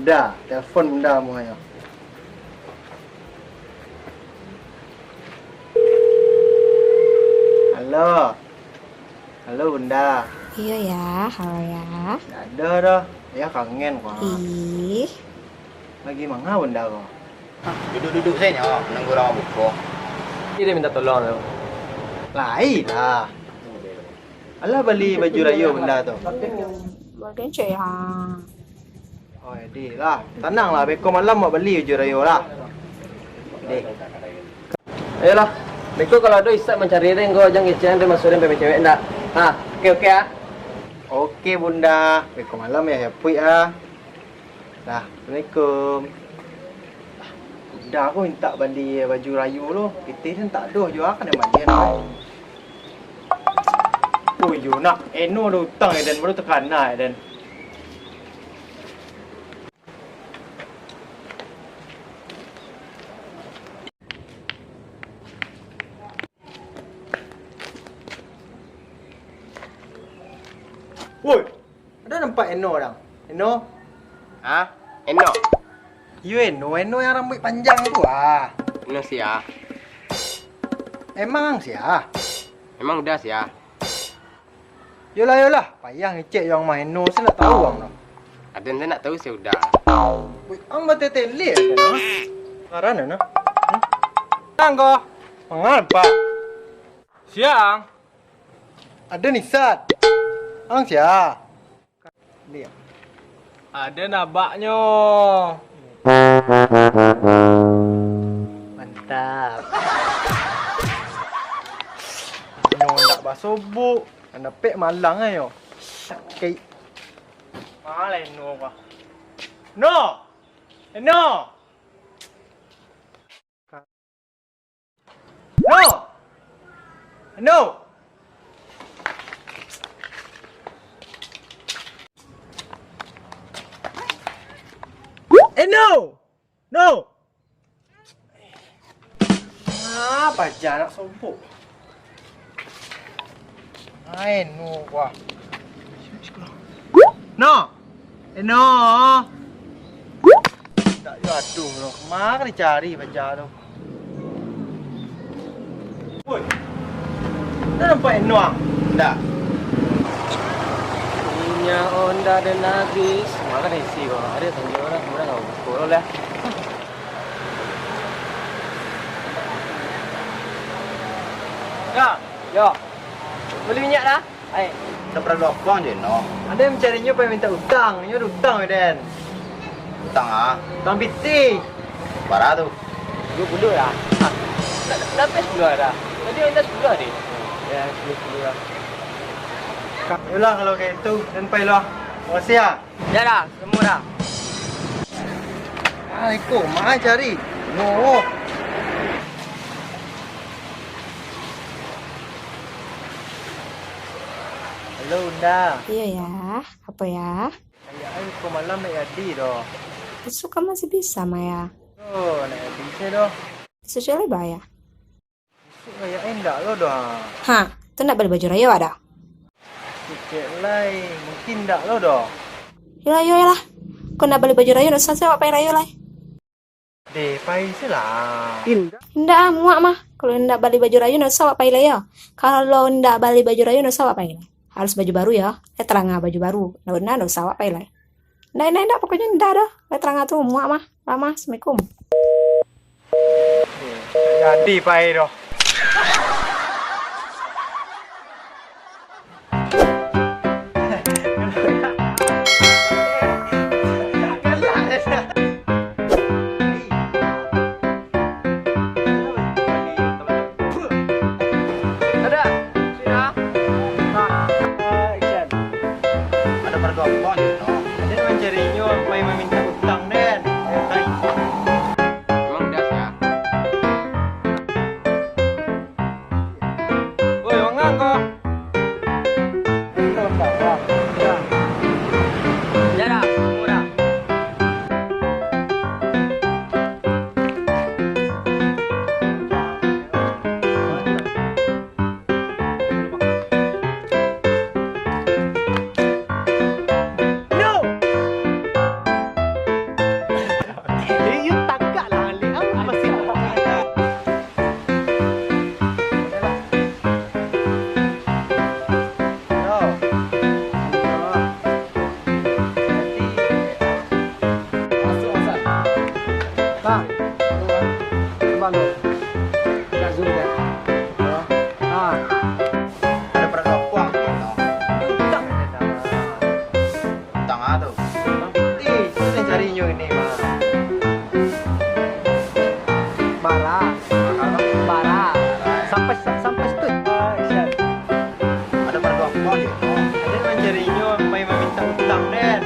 Bunda, telepon bunda semuanya. Halo. Halo bunda. Iya ya, halo ya. Nggak ada dah. Ya kangen kok. Ih, Lagi mana bunda kok? Duduk-duduk saya nyok, nunggu orang buka. Ini dia minta tolong tu. Lain lah. Alah beli baju rayo benda tu. bagian cek ha. Oh, di lah. Tenang lah, beko malam mau beli baju rayo lah. Di. Ayolah. Beko kalau ada isap mencari dia, kau jangan kecian dia masuk dia cewek ndak. Ha, okey ah. Okey bunda, beko malam ya happy ah. Dah, Assalamualaikum. Dah aku minta beli baju rayo tu. Kita ni tak ada jual kan dia mandi nak. Oh yo nak eno tu hutang dan baru terkena dan. Woi, ada nampak Eno orang? Eno? Hah? Enak? You Eno yang rambut panjang tu ah. Enak sih ya. Emang sia. Emang udah sih ya. Yolah, payah ngecek yang main Eno, saya nak tahu orang tu. Ada yang nak tahu saya udah. Woi, ang tele kan? Karan na? Tang ko. Pangal pa. Siang. Ada nisat. Ang sia. Dia. Ada nabaknya. Mantap. Eno ndak basobuk. Anda pek malang ayo. Sakit. Malah Eno ka. No. Eno. No. No. No. No. Apa aja nak sombong. Ai no quá. No. No. Tak aduh loh. Kemana dicari baca tu. Woi. Dah nampak Eno ah? Udah. Minyak onda dan habis. Makan isi kau. Ada tanya orang kemudian kau sekolah lah. Ya, yo. Beli minyak dah. Ai. Kita pernah lokong je no. Ada yang mencarinya pengen minta utang. Ini ada utang Den. Utang ah. Utang biti. Parah tu. Dulu lah. Ha. Dah habis dulu dah. Tadi minta 10 ni. Ya, 10 lah. Yolah kalau kayak itu dan pailah. Terima kasih ya. Ya dah, semua dah. Assalamualaikum. Mana cari? No. Halo Bunda. Iya ya, apa ya? Ayah kau malam naik Adi doh. Besok kan masih bisa Maya. Oh, naik Adi saya doh. Bisa coba bayar. Besok ayah endak lo doh. Hah, tu nak beli baju rayo ada? Sikit lain. Mungkin endak lo doh. Ya lah. Kau nak beli baju rayo, nak saya apa rayo lah? Deh, pai lah. Ndak muak mah. Kalau ndak beli baju rayo, nak saya apa rayo? Kalau ndak beli baju rayo, nak saya apa rayo? Harus baju baru ya. Terang baju baru. Ndak usah apa rayo. Ndak pokoknya ndak dah. Terang tu muak mah. Lama, Assalamualaikum. Jadi pai doh. Ada. Sudah. Ada pernah lokong je no. Ada yang mencarinya main meminta utang Den. Emang udah sih ya. gampang je no. Ada mencarinya, main meminta utang Den.